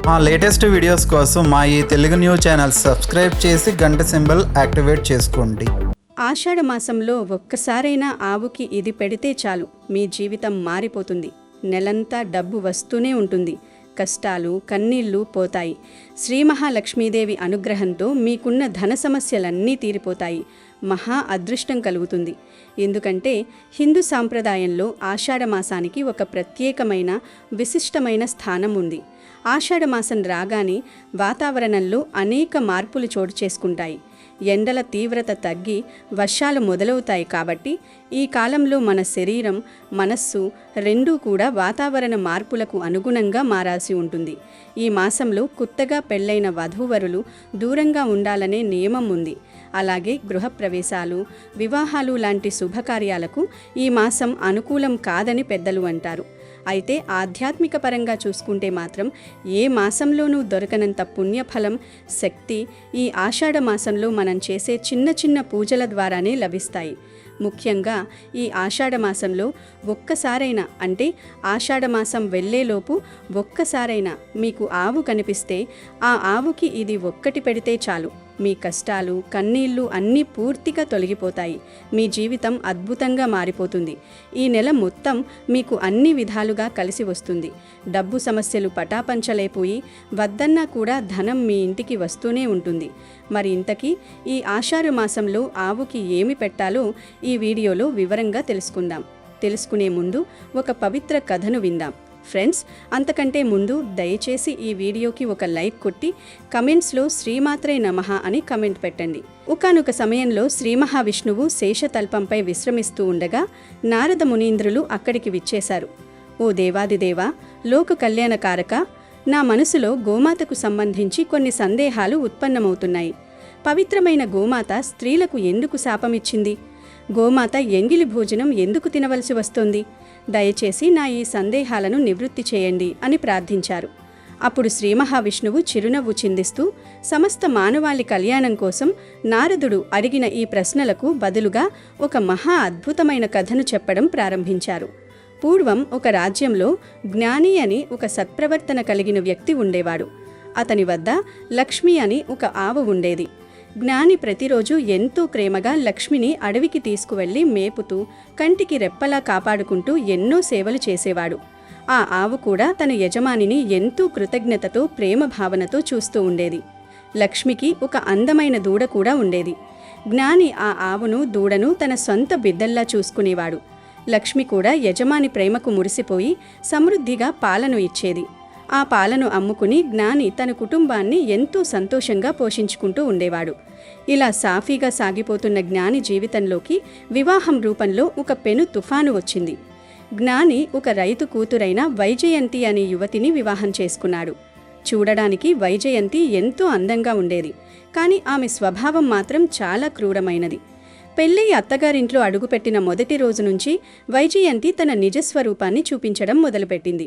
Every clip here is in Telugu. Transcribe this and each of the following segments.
మా లేటెస్ట్ వీడియోస్ కోసం మా ఈ తెలుగు న్యూస్ ఛానల్ సబ్స్క్రైబ్ చేసి గంట సింబల్ యాక్టివేట్ చేసుకోండి. ఆషాఢ మాసంలో ఒక్కసారైనా ఆవుకి ఇది పెడితే చాలు, మీ జీవితం మారిపోతుంది. నెలంతా డబ్బు వస్తూనే ఉంటుంది. కష్టాలు కన్నీళ్లు పోతాయి. శ్రీ మహాలక్ష్మీదేవి అనుగ్రహంతో మీకున్న ధన సమస్యలన్నీ తీరిపోతాయి. మహా అదృష్టం కలుగుతుంది. ఎందుకంటే హిందూ సాంప్రదాయంలో ఆషాఢ మాసానికి ఒక ప్రత్యేకమైన విశిష్టమైన స్థానం ఉంది. ఆషాఢ మాసం రాగానే వాతావరణంలో అనేక మార్పులు చోటు చేసుకుంటాయి. ఎండల తీవ్రత తగ్గి వర్షాలు మొదలవుతాయి. కాబట్టి ఈ కాలంలో మన శరీరం మనస్సు రెండూ కూడా వాతావరణ మార్పులకు అనుగుణంగా మారాల్సి ఉంటుంది. ఈ మాసంలో కొత్తగా పెళ్లైన వధూవరులు దూరంగా ఉండాలనే నియమం ఉంది. అలాగే గృహప్రవేశాలు వివాహాలు లాంటి శుభకార్యాలకు ఈ మాసం అనుకూలం కాదని పెద్దలు అంటారు. అయితే ఆధ్యాత్మిక పరంగా చూసుకుంటే మాత్రం ఏ మాసంలోనూ దొరకనంత పుణ్యఫలం శక్తి ఈ ఆషాఢ మాసంలో మనం చేసే చిన్న చిన్న పూజల ద్వారానే లభిస్తాయి. ముఖ్యంగా ఈ ఆషాఢ మాసంలో ఒక్కసారైనా అంటే ఆషాఢ మాసం వెళ్ళేలోపు ఒక్కసారైనా మీకు ఆవు కనిపిస్తే ఆ ఆవుకి ఇది ఒక్కటి పెడితే చాలు, మీ కష్టాలు కన్నీళ్లు అన్నీ పూర్తిగా తొలగిపోతాయి. మీ జీవితం అద్భుతంగా మారిపోతుంది. ఈ నెల మొత్తం మీకు అన్ని విధాలుగా కలిసి వస్తుంది. డబ్బు సమస్యలు పటాపంచలైపోయి వద్దన్నా కూడా ధనం మీ ఇంటికి వస్తూనే ఉంటుంది. మరి ఇంతకీ ఈ ఆషాఢ మాసంలో ఆవుకి ఏమి పెట్టాలో ఈ వీడియోలో వివరంగా తెలుసుకునే ముందు ఒక పవిత్ర కథను విందాం. ఫ్రెండ్స్, అంతకంటే ముందు దయచేసి ఈ వీడియోకి ఒక లైక్ కొట్టి కమెంట్స్లో శ్రీమాత్రే నమః అని కమెంట్ పెట్టండి. ఒకానొక సమయంలో శ్రీ మహావిష్ణువు శేషతల్పంపై విశ్రమిస్తూ ఉండగా నారద మునీంద్రులు అక్కడికి విచ్చేశారు. ఓ దేవాదిదేవా, లోక కళ్యాణకారక, నా మనసులో గోమాతకు సంబంధించి కొన్ని సందేహాలు ఉత్పన్నమవుతున్నాయి. పవిత్రమైన గోమాత స్త్రీలకు ఎందుకు శాపమిచ్చింది? గోమాత ఎంగిలి భోజనం ఎందుకు తినవలసి వస్తోంది? దయచేసి నా ఈ సందేహాలను నివృత్తి చేయండి అని ప్రార్థించారు. అప్పుడు శ్రీ మహావిష్ణువు చిరునవ్వు చిందిస్తూ సమస్త మానవాళి కళ్యాణం కోసం నారదుడు అడిగిన ఈ ప్రశ్నలకు బదులుగా ఒక మహా అద్భుతమైన కథను చెప్పడం ప్రారంభించారు. పూర్వం ఒక రాజ్యంలో జ్ఞాని అని ఒక సత్ప్రవర్తన కలిగిన వ్యక్తి ఉండేవాడు. అతని వద్ద లక్ష్మి అని ఒక ఆవు ఉండేది. జ్ఞాని ప్రతిరోజు ఎంతో ప్రేమగా లక్ష్మిని అడవికి తీసుకువెళ్లి మేపుతూ కంటికి రెప్పలా కాపాడుకుంటూ ఎన్నో సేవలు చేసేవాడు. ఆ ఆవు కూడా తన యజమానిని ఎంతో కృతజ్ఞతతో ప్రేమ భావనతో చూస్తూ ఉండేది. లక్ష్మికి ఒక అందమైన దూడ కూడా ఉండేది. జ్ఞాని ఆ ఆవును దూడను తన సొంత బిడ్డల్లా చూసుకునేవాడు. లక్ష్మి కూడా యజమాని ప్రేమకు మురిసిపోయి సమృద్ధిగా పాలను ఇచ్చేది. ఆ పాలను అమ్ముకుని జ్ఞాని తన కుటుంబాన్ని ఎంతో సంతోషంగా పోషించుకుంటూ ఉండేవాడు. ఇలా సాఫీగా సాగిపోతున్న జ్ఞాని జీవితంలోకి వివాహం రూపంలో ఒక పెను తుఫాను వచ్చింది. జ్ఞాని ఒక రైతు కూతురైన వైజయంతి అనే యువతిని వివాహం చేసుకున్నాడు. చూడడానికి వైజయంతి ఎంతో అందంగా ఉండేది. కానీ ఆమె స్వభావం మాత్రం చాలా క్రూరమైనది. పెళ్ళై అత్తగారింట్లో అడుగుపెట్టిన మొదటి రోజు నుంచి వైజయంతి తన నిజస్వరూపాన్ని చూపించడం మొదలుపెట్టింది.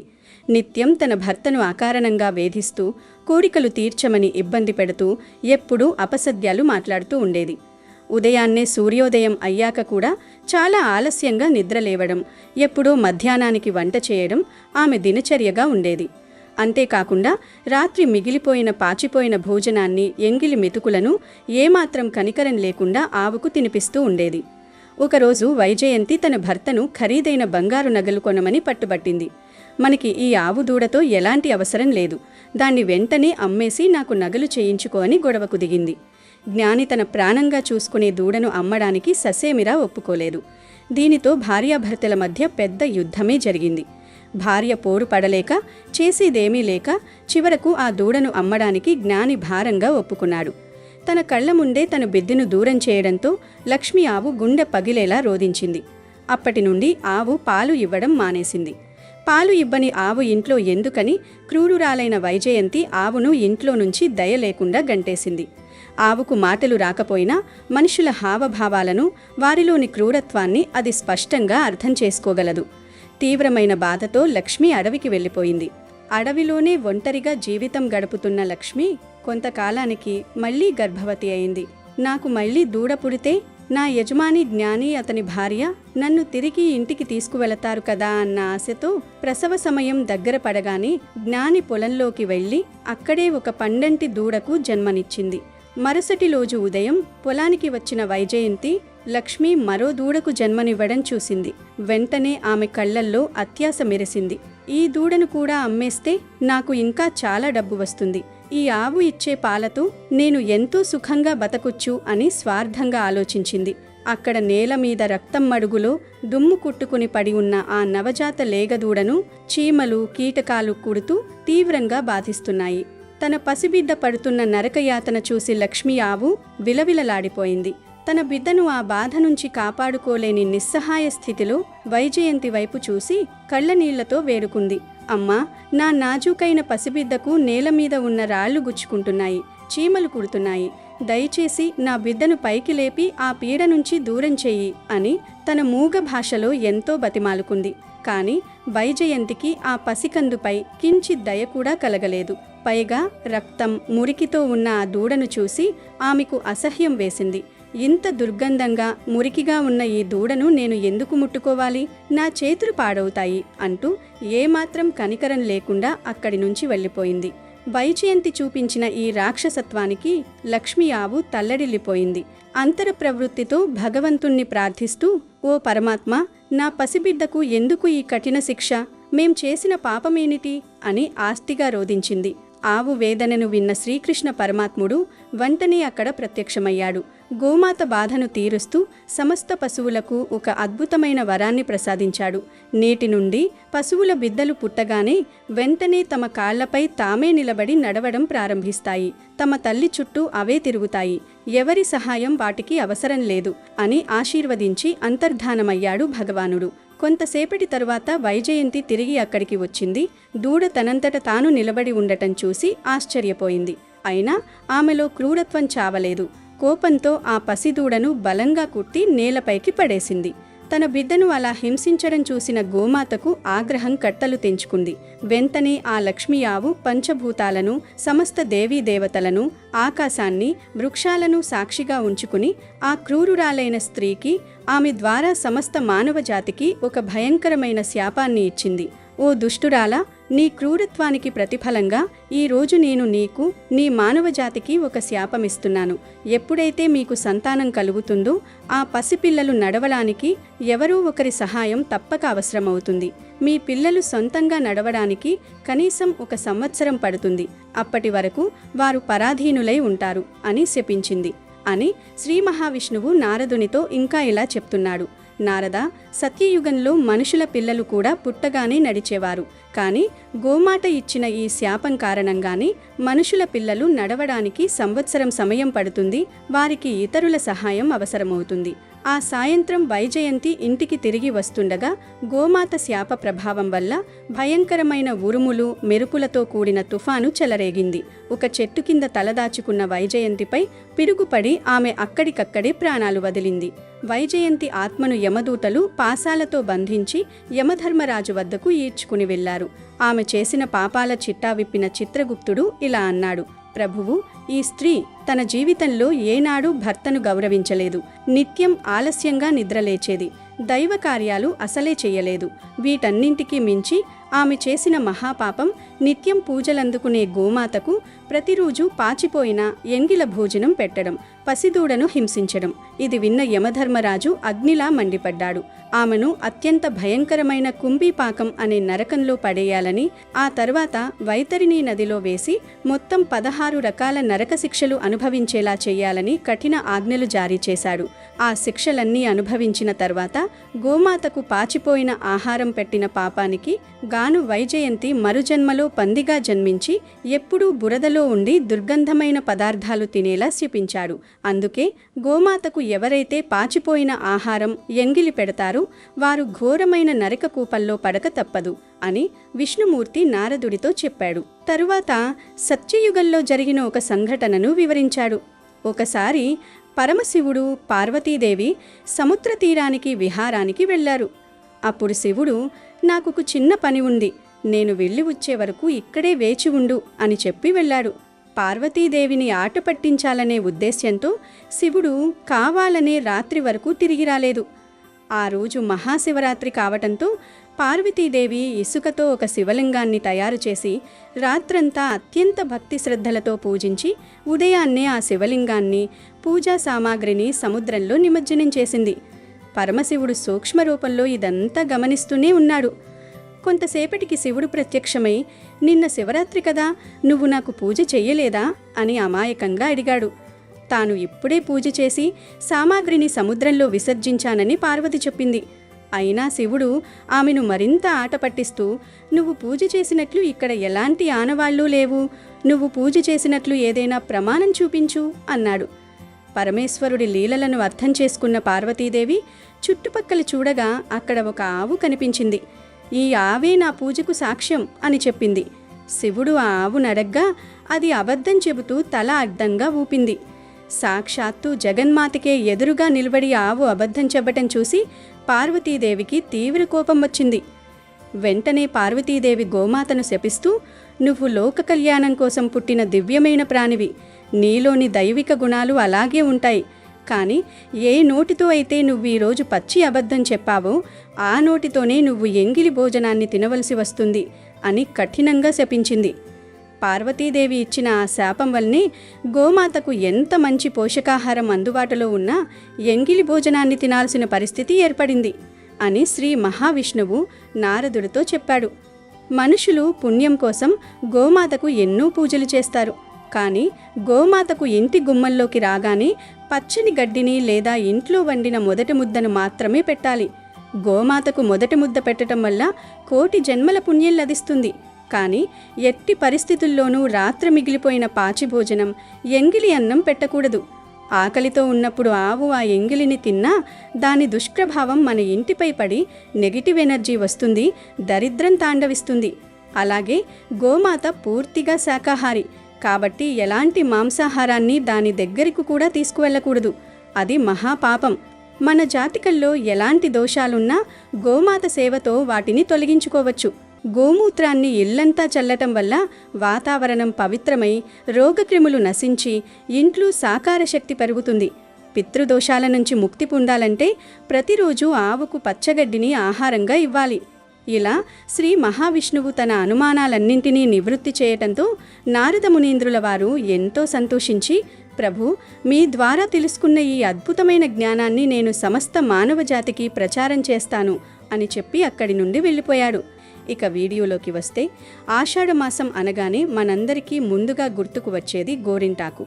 నిత్యం తన భర్తను అకారణంగా వేధిస్తూ కోరికలు తీర్చమని ఇబ్బంది పెడుతూ ఎప్పుడూ అపసద్యాలు మాట్లాడుతూ ఉండేది. ఉదయాన్నే సూర్యోదయం అయ్యాక కూడా చాలా ఆలస్యంగా నిద్రలేవడం, ఎప్పుడూ మధ్యాహ్నానికి వంట చేయడం ఆమె దినచర్యగా ఉండేది. అంతేకాకుండా రాత్రి మిగిలిపోయిన పాచిపోయిన భోజనాన్ని ఎంగిలి మెతుకులను ఏమాత్రం కనికరం లేకుండా ఆవుకు తినిపిస్తూ ఉండేది. ఒకరోజు వైజయంతి తన భర్తను ఖరీదైన బంగారు నగలు కొనమని పట్టుబట్టింది. మనకి ఈ ఆవు దూడతో ఎలాంటి అవసరం లేదు, దాన్ని వెంటనే అమ్మేసి నాకు నగలు చేయించుకో అని గొడవకు దిగింది. జ్ఞాని తన ప్రాణంగా చూసుకునే దూడను అమ్మడానికి ససేమిరా ఒప్పుకోలేదు. దీనితో భార్యాభర్తల మధ్య పెద్ద యుద్ధమే జరిగింది. భార్య పోరు పడలేక చేసేదేమీ లేక చివరకు ఆ దూడను అమ్మడానికి జ్ఞాని భారంగా ఒప్పుకున్నాడు. తన కళ్ల ముందే తన బిడ్డను దూరం చేయడంతో లక్ష్మి ఆవు గుండె పగిలేలా రోదించింది. అప్పటి నుండి ఆవు పాలు ఇవ్వడం మానేసింది. పాలు ఇవ్వని ఆవు ఇంట్లో ఎందుకని క్రూరురాలైన వైజయంతి ఆవును ఇంట్లో నుంచి దయ లేకుండా గంటేసింది. ఆవుకు మాటలు రాకపోయినా మనుషుల హావభావాలను వారిలోని క్రూరత్వాన్ని అది స్పష్టంగా అర్థం చేసుకోగలదు. తీవ్రమైన బాధతో లక్ష్మి అడవికి వెళ్ళిపోయింది. అడవిలోనే ఒంటరిగా జీవితం గడుపుతున్న లక్ష్మి కొంతకాలానికి మళ్లీ గర్భవతి అయింది. నాకు మళ్లీ దూడ పుడితే నా యజమాని జ్ఞాని అతని భార్య నన్ను తిరిగి ఇంటికి తీసుకువెళతారు కదా అన్న ఆశతో ప్రసవ సమయం దగ్గర పడగానే జ్ఞాని పొలంలోకి వెళ్ళి అక్కడే ఒక పండంటి దూడకు జన్మనిచ్చింది. మరుసటి రోజు ఉదయం పొలానికి వచ్చిన వైజయంతి లక్ష్మి మరో దూడకు జన్మనివ్వడం చూసింది. వెంటనే ఆమె కళ్లల్లో అత్యాశ మెరిసింది. ఈ దూడను కూడా అమ్మేస్తే నాకు ఇంకా చాలా డబ్బు వస్తుంది. ఈ ఆవు ఇచ్చే పాలతో నేను ఎంతో సుఖంగా బతకొచ్చు అని స్వార్థంగా ఆలోచించింది. అక్కడ నేల మీద రక్తం మడుగులో దుమ్ము కుట్టుకుని పడి ఉన్న ఆ నవజాత లేగదూడను చీమలు కీటకాలు కుడుతూ తీవ్రంగా బాధిస్తున్నాయి. తన పసిబిడ్డ పడుతున్న నరకయాతన చూసి లక్ష్మి ఆవు విలవిలలాడిపోయింది. తన బిడ్డను ఆ బాధ నుంచి కాపాడుకోలేని నిస్సహాయ స్థితిలో వైజయంతి వైపు చూసి కళ్ళనీళ్లతో వేడుకుంది. అమ్మా, నా నాజూకైన పసిబిడ్డకు నేల మీద ఉన్న రాళ్లు గుచ్చుకుంటున్నాయి, చీమలు కుడుతున్నాయి. దయచేసి నా బిడ్డను పైకి లేపి ఆ పీడ నుంచి దూరం చెయ్యి అని తన మూగ భాషలో ఎంతో బతిమాలుకుంది. కాని వైజయంతికి ఆ పసికందుపై కించిత్ దయ కూడా కలగలేదు. పైగా రక్తం మురికితో ఉన్న ఆ దూడను చూసి ఆమెకు అసహ్యం వేసింది. ఇంత దుర్గంధంగా మురికిగా ఉన్న ఈ దూడను నేను ఎందుకు ముట్టుకోవాలి? నా చేతులు పాడవుతాయి అంటూ ఏమాత్రం కనికరం లేకుండా అక్కడి నుంచి వెళ్ళిపోయింది. వైజయంతి చూపించిన ఈ రాక్షసత్వానికి లక్ష్మి ఆవు తల్లడిల్లిపోయింది. అంతర ప్రవృత్తితో భగవంతుణ్ణి ప్రార్థిస్తూ, ఓ పరమాత్మ, నా పసిబిడ్డకు ఎందుకు ఈ కఠిన శిక్ష? మేం చేసిన పాపమేమిటి అని ఆస్తిగా రోదించింది. ఆవు వేదనను విన్న శ్రీకృష్ణ పరమాత్ముడు వెంటనే అక్కడ ప్రత్యక్షమయ్యాడు. గోమాత బాధను తీరుస్తూ సమస్త పశువులకు ఒక అద్భుతమైన వరాన్ని ప్రసాదించాడు. నేటి నుండి పశువుల బిడ్డలు పుట్టగానే వెంటనే తమ కాళ్లపై తామే నిలబడి నడవడం ప్రారంభిస్తాయి. తమ తల్లి చుట్టూ అవే తిరుగుతాయి. ఎవరి సహాయం వాటికి అవసరం లేదు అని ఆశీర్వదించి అంతర్ధానమయ్యాడు భగవానుడు. కొంతసేపటి తరువాత వైజయంతి తిరిగి అక్కడికి వచ్చింది. దూడ తనంతట తాను నిలబడి ఉండటం చూసి ఆశ్చర్యపోయింది. అయినా ఆమెలో క్రూరత్వం చావలేదు. కోపంతో ఆ పసిదూడను బలంగా కుట్టి నేలపైకి పడేసింది. తన బిడ్డను అలా హింసించడం చూసిన గోమాతకు ఆగ్రహం కట్టలు తెంచుకుంది. వెంటనే ఆ లక్ష్మీ ఆవు పంచభూతాలను, సమస్త దేవీ దేవతలను, ఆకాశాన్ని, వృక్షాలను సాక్షిగా ఉంచుకుని ఆ క్రూరురాలైన స్త్రీకి, ఆమె ద్వారా సమస్త మానవ జాతికి ఒక భయంకరమైన శాపాన్ని ఇచ్చింది. ఓ దుష్టురాలా, నీ క్రూరత్వానికి ప్రతిఫలంగా ఈరోజు నేను నీకు, నీ మానవజాతికి ఒక శాపమిస్తున్నాను. ఎప్పుడైతే మీకు సంతానం కలుగుతుందో ఆ పసిపిల్లలు నడవడానికి ఎవరో ఒకరి సహాయం తప్పక అవసరమవుతుంది. మీ పిల్లలు సొంతంగా నడవడానికి కనీసం 1 సంవత్సరం పడుతుంది. అప్పటి వరకు వారు పరాధీనులై ఉంటారు అని శపించింది అని శ్రీ మహావిష్ణువు నారదునితో ఇంకా ఇలా చెప్తున్నాడు. నారద, సత్యయుగంలో మనుషుల పిల్లలు కూడా పుట్టగానే నడిచేవారు. కానీ గోమాత ఇచ్చిన ఈ శాపం కారణంగానే మనుషుల పిల్లలు నడవడానికి సంవత్సరం సమయం పడుతుంది. వారికి ఇతరుల సహాయం అవసరమవుతుంది. ఆ సాయంత్రం వైజయంతి ఇంటికి తిరిగి వస్తుండగా గోమాత శాప ప్రభావం వల్ల భయంకరమైన ఉరుములు, మెరుపులతో కూడిన తుఫాను చెలరేగింది. ఒక చెట్టు కింద తలదాచుకున్న వైజయంతిపై పిడుగుపడి ఆమె అక్కడికక్కడే ప్రాణాలు వదిలింది. వైజయంతి ఆత్మను యమదూతలు పాశాలతో బంధించి యమధర్మరాజు వద్దకు ఈడ్చుకుని వెళ్లారు. ఆమె చేసిన పాపాల చిట్టా విప్పిన చిత్రగుప్తుడు ఇలా అన్నాడు. ప్రభువు, ఈ స్త్రీ తన జీవితంలో ఏనాడూ భర్తను గౌరవించలేదు. నిత్యం ఆలస్యంగా నిద్రలేచేది. దైవ కార్యాలు అసలే చెయ్యలేదు. వీటన్నింటికీ మించి ఆమె చేసిన మహాపాపం నిత్యం పూజలందుకునే గోమాతకు ప్రతిరోజు పాచిపోయిన ఎంగిల భోజనం పెట్టడం, పసిదూడను హింసించడం. ఇది విన్న యమధర్మరాజు అగ్నిలా మండిపడ్డాడు. ఆమెను అత్యంత భయంకరమైన కుంభీపాకం అనే నరకంలో పడేయాలని, ఆ తర్వాత వైతరిణీ నదిలో వేసి మొత్తం 16 రకాల నరక శిక్షలు అనుభవించేలా చేయాలని కఠిన ఆజ్ఞలు జారీ చేశాడు. ఆ శిక్షలన్నీ అనుభవించిన తర్వాత గోమాతకు పాచిపోయిన ఆహారం పెట్టిన పాపానికి గాను వైజయంతి మరుజన్మలో పందిగా జన్మించి ఎప్పుడూ బురదలో ఉండి దుర్గంధమైన పదార్థాలు తినేలా శపించాడు. అందుకే గోమాతకు ఎవరైతే పాచిపోయిన ఆహారం, ఎంగిలి పెడతారో వారు ఘోరమైన నరక కూపంలో పడక తప్పదు అని విష్ణుమూర్తి నారదుడితో చెప్పాడు. తరువాత సత్యయుగంలో జరిగిన ఒక సంఘటనను వివరించాడు. ఒకసారి పరమశివుడు, పార్వతీదేవి సముద్ర తీరానికి విహారానికి వెళ్లారు. అప్పుడు శివుడు, నాకు చిన్న పని ఉంది, నేను వెళ్ళి వచ్చే వరకు ఇక్కడే వేచి ఉండు అని చెప్పి వెళ్ళాడు. పార్వతీదేవిని ఆట పట్టించాలనే ఉద్దేశ్యంతో శివుడు కావాలనే రాత్రి వరకు తిరిగి రాలేదు. ఆ రోజు మహాశివరాత్రి కావటంతో పార్వతీదేవి ఇసుకతో ఒక శివలింగాన్ని తయారు చేసి రాత్రంతా అత్యంత భక్తి శ్రద్ధలతో పూజించి ఉదయాన్నే ఆ శివలింగాన్ని, పూజా సామాగ్రిని సముద్రంలో నిమజ్జనం చేసింది. పరమశివుడు సూక్ష్మ రూపంలో ఇదంతా గమనిస్తూనే ఉన్నాడు. కొంతసేపటికి శివుడు ప్రత్యక్షమై, నిన్న శివరాత్రి కదా, నువ్వు నాకు పూజ చెయ్యలేదా అని అమాయకంగా అడిగాడు. తాను ఇప్పుడే పూజ చేసి సామాగ్రిని సముద్రంలో విసర్జించానని పార్వతి చెప్పింది. అయినా శివుడు ఆమెను మరింత ఆట పట్టిస్తూ, నువ్వు పూజ చేసినట్లు ఇక్కడ ఎలాంటి ఆనవాళ్లూ లేవు, నువ్వు పూజ చేసినట్లు ఏదైనా ప్రమాణం చూపించు అన్నాడు. పరమేశ్వరుడి లీలలను అర్థం చేసుకున్న పార్వతీదేవి చుట్టుపక్కల చూడగా అక్కడ ఒక ఆవు కనిపించింది. ఈ ఆవే నా పూజకు సాక్ష్యం అని చెప్పింది. శివుడు ఆ ఆవును అడగ్గా అది అబద్ధం చెబుతూ తల అడ్డంగా ఊపింది. సాక్షాత్తు జగన్మాతకే ఎదురుగా నిలబడి ఆవు అబద్ధం చెప్పటం చూసి పార్వతీదేవికి తీవ్ర కోపం వచ్చింది. వెంటనే పార్వతీదేవి గోమాతను శపిస్తూ, నువ్వు లోక కళ్యాణం కోసం పుట్టిన దివ్యమైన ప్రాణివి, నీలోని దైవిక గుణాలు అలాగే ఉంటాయి. కానీ ఏ నోటితో అయితే నువ్వు ఈరోజు పచ్చి అబద్ధం చెప్పావో ఆ నోటితోనే నువ్వు ఎంగిలి భోజనాన్ని తినవలసి వస్తుంది అని కఠినంగా శపించింది. పార్వతీదేవి ఇచ్చిన ఆ శాపం వల్లనే గోమాతకు ఎంత మంచి పోషకాహారం అందుబాటులో ఉన్నా ఎంగిలి భోజనాన్ని తినాల్సిన పరిస్థితి ఏర్పడింది అని శ్రీ మహావిష్ణువు నారదుడితో చెప్పాడు. మనుషులు పుణ్యం కోసం గోమాతకు ఎన్నో పూజలు చేస్తారు. కానీ గోమాతకు ఇంటి గుమ్మంలోకి రాగానే పచ్చని గడ్డిని లేదా ఇంట్లో వండిన మొదటి ముద్దను మాత్రమే పెట్టాలి. గోమాతకు మొదటి ముద్ద పెట్టడం వల్ల కోటి జన్మల పుణ్యం లభిస్తుంది. కానీ ఎట్టి పరిస్థితుల్లోనూ రాత్రి మిగిలిపోయిన పాచి భోజనం, ఎంగిలి అన్నం పెట్టకూడదు. ఆకలితో ఉన్నప్పుడు ఆవు ఆ ఎంగిలిని తిన్నా దాని దుష్ప్రభావం మన ఇంటిపై పడి నెగిటివ్ ఎనర్జీ వస్తుంది, దరిద్రం తాండవిస్తుంది. అలాగే గోమాత పూర్తిగా శాకాహారి కాబట్టి ఎలాంటి మాంసాహారాన్ని దాని దగ్గరకు కూడా తీసుకువెళ్ళకూడదు. అది మహాపాపం. మన జాతికల్లో ఎలాంటి దోషాలున్నా గోమాత సేవతో వాటిని తొలగించుకోవచ్చు. గోమూత్రాన్ని ఇల్లంతా చల్లటం వల్ల వాతావరణం పవిత్రమై రోగక్రిములు నశించి ఇంట్లో సాకార శక్తి పెరుగుతుంది. పితృదోషాల నుంచి ముక్తి పొందాలంటే ప్రతిరోజు ఆవుకు పచ్చగడ్డిని ఆహారంగా ఇవ్వాలి. ఇలా శ్రీ మహావిష్ణువు తన అనుమానాలన్నింటినీ నివృత్తి చేయటంతో నారద మునీంద్రుల వారు ఎంతో సంతోషించి, ప్రభు, మీ ద్వారా తెలుసుకున్న ఈ అద్భుతమైన జ్ఞానాన్ని నేను సమస్త మానవ జాతికి ప్రచారం చేస్తాను అని చెప్పి అక్కడి నుండి వెళ్ళిపోయాడు. ఇక వీడియోలోకి వస్తే, ఆషాఢమాసం అనగానే మనందరికీ ముందుగా గుర్తుకు వచ్చేది గోరింటాకు.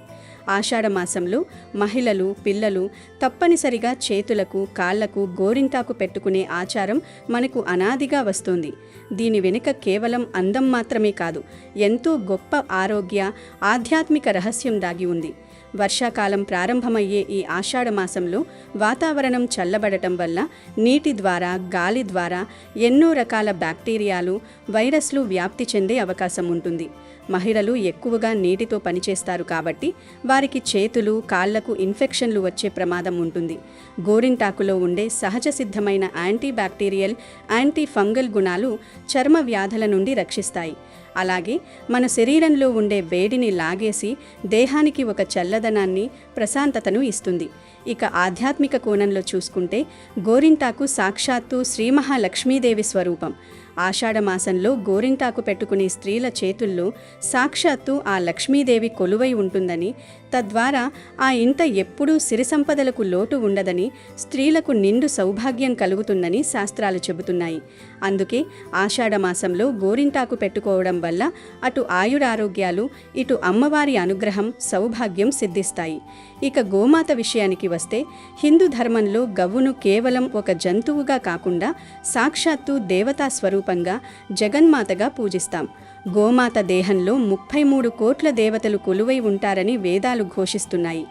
ఆషాఢమాసంలో మహిళలు, పిల్లలు తప్పనిసరిగా చేతులకు, కాళ్లకు గోరింటాకు పెట్టుకునే ఆచారం మనకు అనాదిగా వస్తోంది. దీని వెనుక కేవలం అందం మాత్రమే కాదు, ఎంతో గొప్ప ఆరోగ్య, ఆధ్యాత్మిక రహస్యం దాగి ఉంది. వర్షాకాలం ప్రారంభమయ్యే ఈ ఆషాఢమాసంలో వాతావరణం చల్లబడటం వల్ల నీటి ద్వారా, గాలి ద్వారా ఎన్నో రకాల బ్యాక్టీరియాలు, వైరస్లు వ్యాప్తి చెందే అవకాశం ఉంటుంది. మహిళలు ఎక్కువగా నీటితో పనిచేస్తారు కాబట్టి వారికి చేతులు, కాళ్లకు ఇన్ఫెక్షన్లు వచ్చే ప్రమాదం ఉంటుంది. గోరింటాకులో ఉండే సహజ సిద్ధమైన యాంటీ బ్యాక్టీరియల్, యాంటీ ఫంగల్ గుణాలు చర్మ వ్యాధుల నుండి రక్షిస్తాయి. అలాగే మన శరీరంలో ఉండే వేడిని లాగేసి దేహానికి ఒక చల్లదనాన్ని, ప్రశాంతతను ఇస్తుంది. ఇక ఆధ్యాత్మిక కోణంలో చూసుకుంటే గోరింటాకు సాక్షాత్తు శ్రీ మహాలక్ష్మీదేవి స్వరూపం. ఆషాఢమాసంలో గోరింటాకు పెట్టుకునే స్త్రీల చేతుల్లో సాక్షాత్తు ఆ లక్ష్మీదేవి కొలువై ఉంటుందని, తద్వారా ఆ ఇంట ఎప్పుడూ సిరి సంపదలకు లోటు ఉండదని, స్త్రీలకు నిండు సౌభాగ్యం కలుగుతుందని శాస్త్రాలు చెబుతున్నాయి. అందుకే ఆషాఢమాసంలో గోరింటాకు పెట్టుకోవడం వల్ల అటు ఆయురారోగ్యాలు, ఇటు అమ్మవారి అనుగ్రహం, సౌభాగ్యం సిద్ధిస్తాయి. ఇక గోమాత విషయానికి వస్తే, హిందూ ధర్మంలో గవ్వును కేవలం ఒక జంతువుగా కాకుండా సాక్షాత్తు దేవతా స్వరూపంగా, జగన్మాతగా పూజిస్తాం. గోమాత దేహంలో 33 కోట్ల దేవతలు కొలువై ఉంటారని వేదాలు ఘోషిస్తున్నాయి.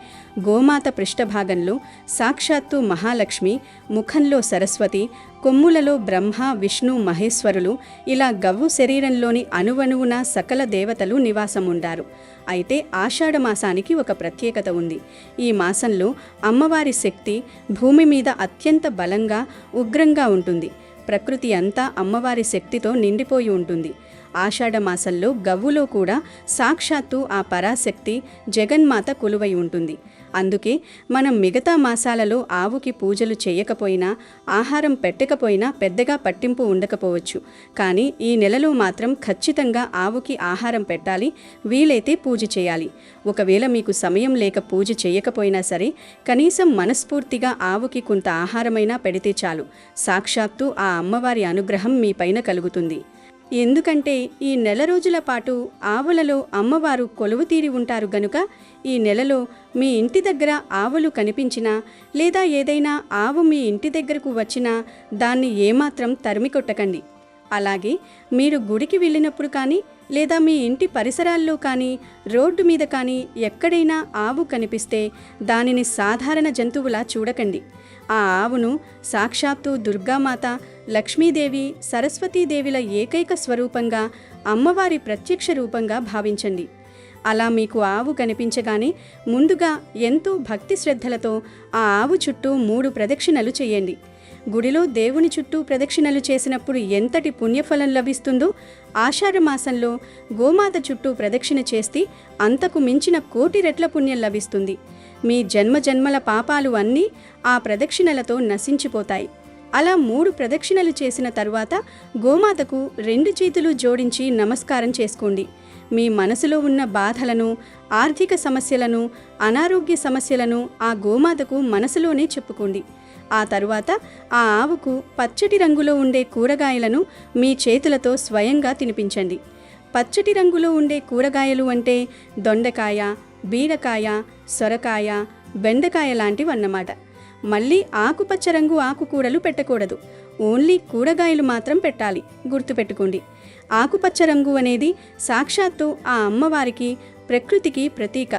గోమాత పృష్ఠభాగంలో సాక్షాత్తు మహాలక్ష్మి, ముఖంలో సరస్వతి, కొమ్ములలో బ్రహ్మ, విష్ణు, మహేశ్వరులు, ఇలా గవ్వు శరీరంలోని అణువణువున సకల దేవతలు నివాసం ఉండారు. అయితే ఆషాఢమాసానికి ఒక ప్రత్యేకత ఉంది. ఈ మాసంలో అమ్మవారి శక్తి భూమి మీద అత్యంత బలంగా, ఉగ్రంగా ఉంటుంది. ప్రకృతి అంతా అమ్మవారి శక్తితో నిండిపోయి ఉంటుంది. ఆషాఢమాసంలో గవ్వులో కూడా సాక్షాత్తు ఆ పరాశక్తి జగన్మాత కొలువై ఉంటుంది. అందుకే మనం మిగతా మాసాలలో ఆవుకి పూజలు చేయకపోయినా, ఆహారం పెట్టకపోయినా పెద్దగా పట్టింపు ఉండకపోవచ్చు. కానీ ఈ నెలలో మాత్రం ఖచ్చితంగా ఆవుకి ఆహారం పెట్టాలి, వీలైతే పూజ చేయాలి. ఒకవేళ మీకు సమయం లేక పూజ చేయకపోయినా సరే, కనీసం మనస్ఫూర్తిగా ఆవుకి కొంత ఆహారమైనా పెడితే చాలు. సాక్షాత్తు ఆ అమ్మవారి అనుగ్రహం మీ పైన కలుగుతుంది. ఎందుకంటే ఈ నెల రోజుల పాటు ఆవులలో అమ్మవారు కొలువు తీరి ఉంటారు గనుక ఈ నెలలో మీ ఇంటి దగ్గర ఆవులు కనిపించినా, లేదా ఏదైనా ఆవు మీ ఇంటి దగ్గరకు వచ్చినా దాన్ని ఏమాత్రం తరిమి కొట్టకండి. అలాగే మీరు గుడికి వెళ్ళినప్పుడు కానీ, లేదా మీ ఇంటి పరిసరాల్లో కానీ, రోడ్డు మీద కానీ ఎక్కడైనా ఆవు కనిపిస్తే దానిని సాధారణ జంతువులా చూడకండి. ఆ ఆవును సాక్షాత్తు దుర్గామాత, లక్ష్మీదేవి, సరస్వతీదేవిల ఏకైక స్వరూపంగా, అమ్మవారి ప్రత్యక్ష రూపంగా భావించండి. అలా మీకు ఆవు కనిపించగానే ముందుగా ఎంతో భక్తి శ్రద్ధలతో ఆ ఆవు చుట్టూ 3 ప్రదక్షిణలు చేయండి. గుడిలో దేవుని చుట్టూ ప్రదక్షిణలు చేసినప్పుడు ఎంతటి పుణ్యఫలం లభిస్తుందో, ఆషాఢమాసంలో గోమాత చుట్టూ ప్రదక్షిణ చేస్తే అంతకు మించిన 1,000,000 రెట్ల పుణ్యం లభిస్తుంది. మీ జన్మజన్మల పాపాలు అన్నీ ఆ ప్రదక్షిణలతో నశించిపోతాయి. అలా 3 ప్రదక్షిణలు చేసిన తరువాత గోమాతకు 2 చేతులు జోడించి నమస్కారం చేసుకోండి. మీ మనసులో ఉన్న బాధలను, ఆర్థిక సమస్యలను, అనారోగ్య సమస్యలను ఆ గోమాతకు మనసులోనే చెప్పుకోండి. ఆ తరువాత ఆ ఆవుకు పచ్చటి రంగులో ఉండే కూరగాయలను మీ చేతులతో స్వయంగా తినిపించండి. పచ్చటి రంగులో ఉండే కూరగాయలు అంటే దొండకాయ, బీరకాయ, సొరకాయ, బెండకాయ లాంటివన్నమాట. మళ్ళీ ఆకుపచ్చ రంగు ఆకుకూరలు పెట్టకూడదు. ఓన్లీ కూరగాయలు మాత్రం పెట్టాలి, గుర్తుపెట్టుకోండి. ఆకుపచ్చ రంగు అనేది సాక్షాత్తు ఆ అమ్మవారికి, ప్రకృతికి ప్రతీక.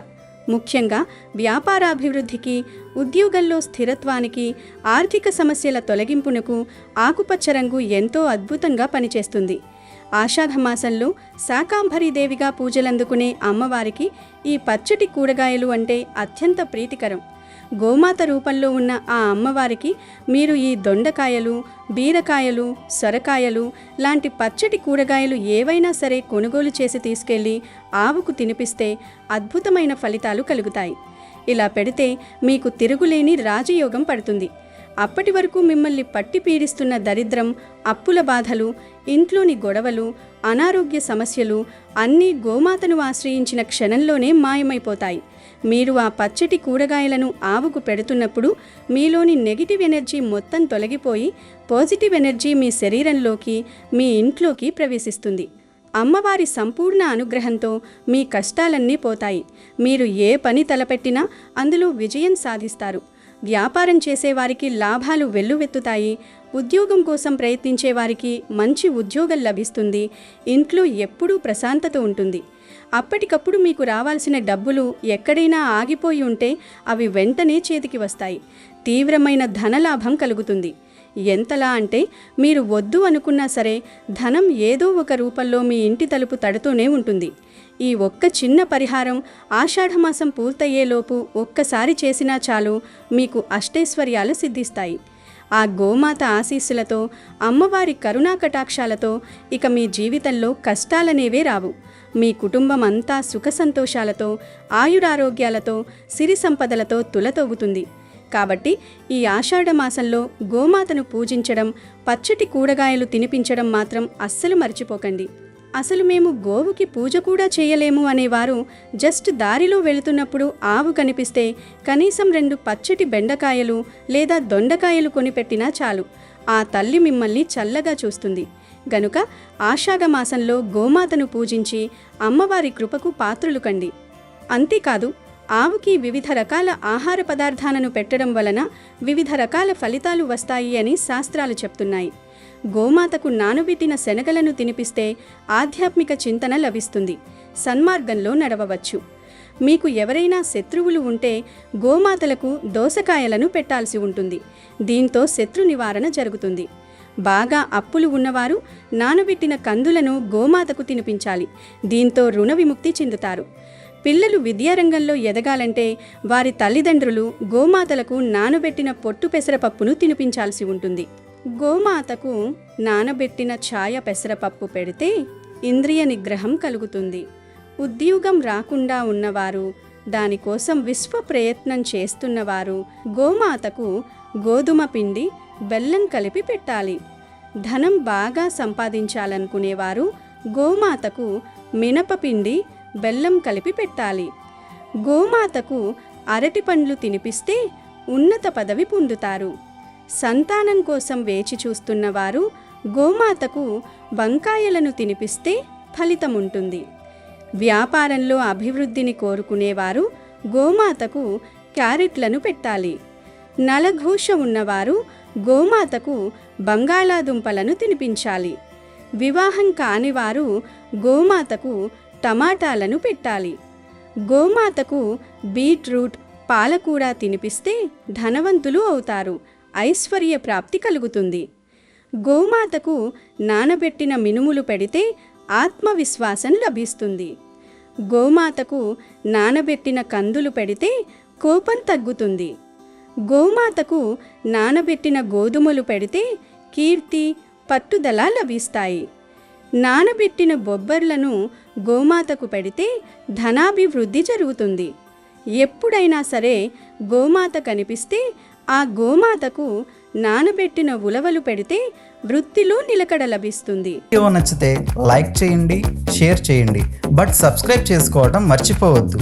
ముఖ్యంగా వ్యాపారాభివృద్ధికి, ఉద్యోగంలో స్థిరత్వానికి, ఆర్థిక సమస్యల తొలగింపునకు ఆకుపచ్చ రంగు ఎంతో అద్భుతంగా పనిచేస్తుంది. ఆషాఢమాసంలో శాకాంబరీదేవిగా పూజలందుకునే అమ్మవారికి ఈ పచ్చటి కూరగాయలు అంటే అత్యంత ప్రీతికరం. గోమాత రూపంలో ఉన్న ఆ అమ్మవారికి మీరు ఈ దొండకాయలు, బీరకాయలు, సొరకాయలు లాంటి పచ్చటి కూరగాయలు ఏవైనా సరే కొనుగోలు చేసి తీసుకెళ్ళి ఆవుకు తినిపిస్తే అద్భుతమైన ఫలితాలు కలుగుతాయి. ఇలా పెడితే మీకు తిరుగులేని రాజయోగం పడుతుంది. అప్పటి వరకు మిమ్మల్ని పట్టి పీడిస్తున్న దరిద్రం, అప్పుల బాధలు, ఇంట్లోని గొడవలు, అనారోగ్య సమస్యలు అన్నీ గోమాతను ఆశ్రయించిన క్షణంలోనే మాయమైపోతాయి. మీరు ఆ పచ్చటి కూరగాయలను ఆవుకు పెడుతున్నప్పుడు మీలోని నెగిటివ్ ఎనర్జీ మొత్తం తొలగిపోయి పాజిటివ్ ఎనర్జీ మీ శరీరంలోకి, మీ ఇంట్లోకి ప్రవేశిస్తుంది. అమ్మవారి సంపూర్ణ అనుగ్రహంతో మీ కష్టాలన్నీ పోతాయి. మీరు ఏ పని తలపెట్టినా అందులో విజయం సాధిస్తారు. వ్యాపారం చేసేవారికి లాభాలు వెల్లువెత్తుతాయి. ఉద్యోగం కోసం ప్రయత్నించే వారికి మంచి ఉద్యోగం లభిస్తుంది. ఇంట్లో ఎప్పుడూ ప్రశాంతత ఉంటుంది. అప్పటికప్పుడు మీకు రావాల్సిన డబ్బులు ఎక్కడైనా ఆగిపోయి ఉంటే అవి వెంటనే చేతికి వస్తాయి. తీవ్రమైన ధనలాభం కలుగుతుంది. ఎంతలా అంటే మీరు వద్దు అనుకున్నా సరే ధనం ఏదో ఒక రూపంలో మీ ఇంటి తలుపు తడుతూనే ఉంటుంది. ఈ ఒక్క చిన్న పరిహారం ఆషాఢమాసం పూర్తయ్యేలోపు ఒక్కసారి చేసినా చాలు, మీకు అష్టైశ్వర్యాలు సిద్ధిస్తాయి. ఆ గోమాత ఆశీస్సులతో, అమ్మవారి కరుణా కటాక్షాలతో ఇక మీ జీవితంలో కష్టాలనేవే రావు. మీ కుటుంబం అంతా సుఖ సంతోషాలతో, ఆయురారోగ్యాలతో, సిరి సంపదలతో తులతోగుతుంది. కాబట్టి ఈ ఆషాఢమాసంలో గోమాతను పూజించడం, పచ్చటి కూరగాయలు తినిపించడం మాత్రం అస్సలు మర్చిపోకండి. అసలు మేము గోవుకి పూజ కూడా చేయలేము అనేవారు జస్ట్ దారిలో వెళుతున్నప్పుడు ఆవు కనిపిస్తే కనీసం 2 పచ్చటి బెండకాయలు లేదా దొండకాయలు కొనిపెట్టినా చాలు. ఆ తల్లి మిమ్మల్ని చల్లగా చూస్తుంది. గనుక ఆషాఢమాసంలో గోమాతను పూజించి అమ్మవారి కృపకు పాత్రులు కండి. అంతేకాదు, ఆవుకి వివిధ రకాల ఆహార పదార్థాలను పెట్టడం వలన వివిధ రకాల ఫలితాలు వస్తాయి అని శాస్త్రాలు చెప్తున్నాయి. గోమాతకు నానబెట్టిన శనగలను తినిపిస్తే ఆధ్యాత్మిక చింతన లభిస్తుంది. సన్మార్గంలో నడవవచ్చు. మీకు ఎవరైనా శత్రువులు ఉంటే గోమాతలకు దోసకాయలను పెట్టాల్సి ఉంటుంది. దీంతో శత్రు నివారణ జరుగుతుంది. బాగా అప్పులు ఉన్నవారు నానబెట్టిన కందులను గోమాతకు తినిపించాలి. దీంతో రుణ విముక్తి చెందుతారు. పిల్లలు విద్యారంగంలో ఎదగాలంటే వారి తల్లిదండ్రులు గోమాతలకు నానబెట్టిన పొట్టు పెసరపప్పును తినిపించాల్సి ఉంటుంది. గోమాతకు నానబెట్టిన ఛాయ పెసరపప్పు పెడితే ఇంద్రియ నిగ్రహం కలుగుతుంది. ఉద్యోగం రాకుండా ఉన్నవారు, దానికోసం విశ్వ ప్రయత్నం చేస్తున్నవారు గోమాతకు గోధుమ పిండి, బెల్లం కలిపి పెట్టాలి. ధనం బాగా సంపాదించాలనుకునేవారు గోమాతకు మినపపిండి, బెల్లం కలిపి పెట్టాలి. గోమాతకు అరటి పండ్లు తినిపిస్తే ఉన్నత పదవి పొందుతారు. సంతానం కోసం వేచి చూస్తున్నవారు గోమాతకు వంకాయలను తినిపిస్తే ఫలితం ఉంటుంది. వ్యాపారంలో అభివృద్ధిని కోరుకునేవారు గోమాతకు క్యారెట్లను పెట్టాలి. నలఘోష ఉన్నవారు గోమాతకు బంగాళాదుంపలను తినిపించాలి. వివాహం కానివారు గోమాతకు టమాటాలను పెట్టాలి. గోమాతకు బీట్రూట్, పాలకూర తినిపిస్తే ధనవంతులు అవుతారు, ఐశ్వర్య ప్రాప్తి కలుగుతుంది. గోమాతకు నానబెట్టిన మినుములు పెడితే ఆత్మవిశ్వాసం లభిస్తుంది. గోమాతకు నానబెట్టిన కందులు పెడితే కోపం తగ్గుతుంది. గోమాతకు నానబెట్టిన గోధుమలు పెడితే కీర్తి, పట్టుదల లభిస్తాయి. నానబెట్టిన బొబ్బర్లను గోమాతకు పెడితే ధనాభివృద్ధి జరుగుతుంది. ఎప్పుడైనా సరే గోమాత కనిపిస్తే ఆ గోమాతకు నానబెట్టిన ఉలవలు పెడితే వృత్తిలో నిలకడ లభిస్తుంది. వీడియో నచ్చితే లైక్ చేయండి, షేర్ చేయండి, బట్ సబ్స్క్రైబ్ చేసుకోవడం మర్చిపోవద్దు.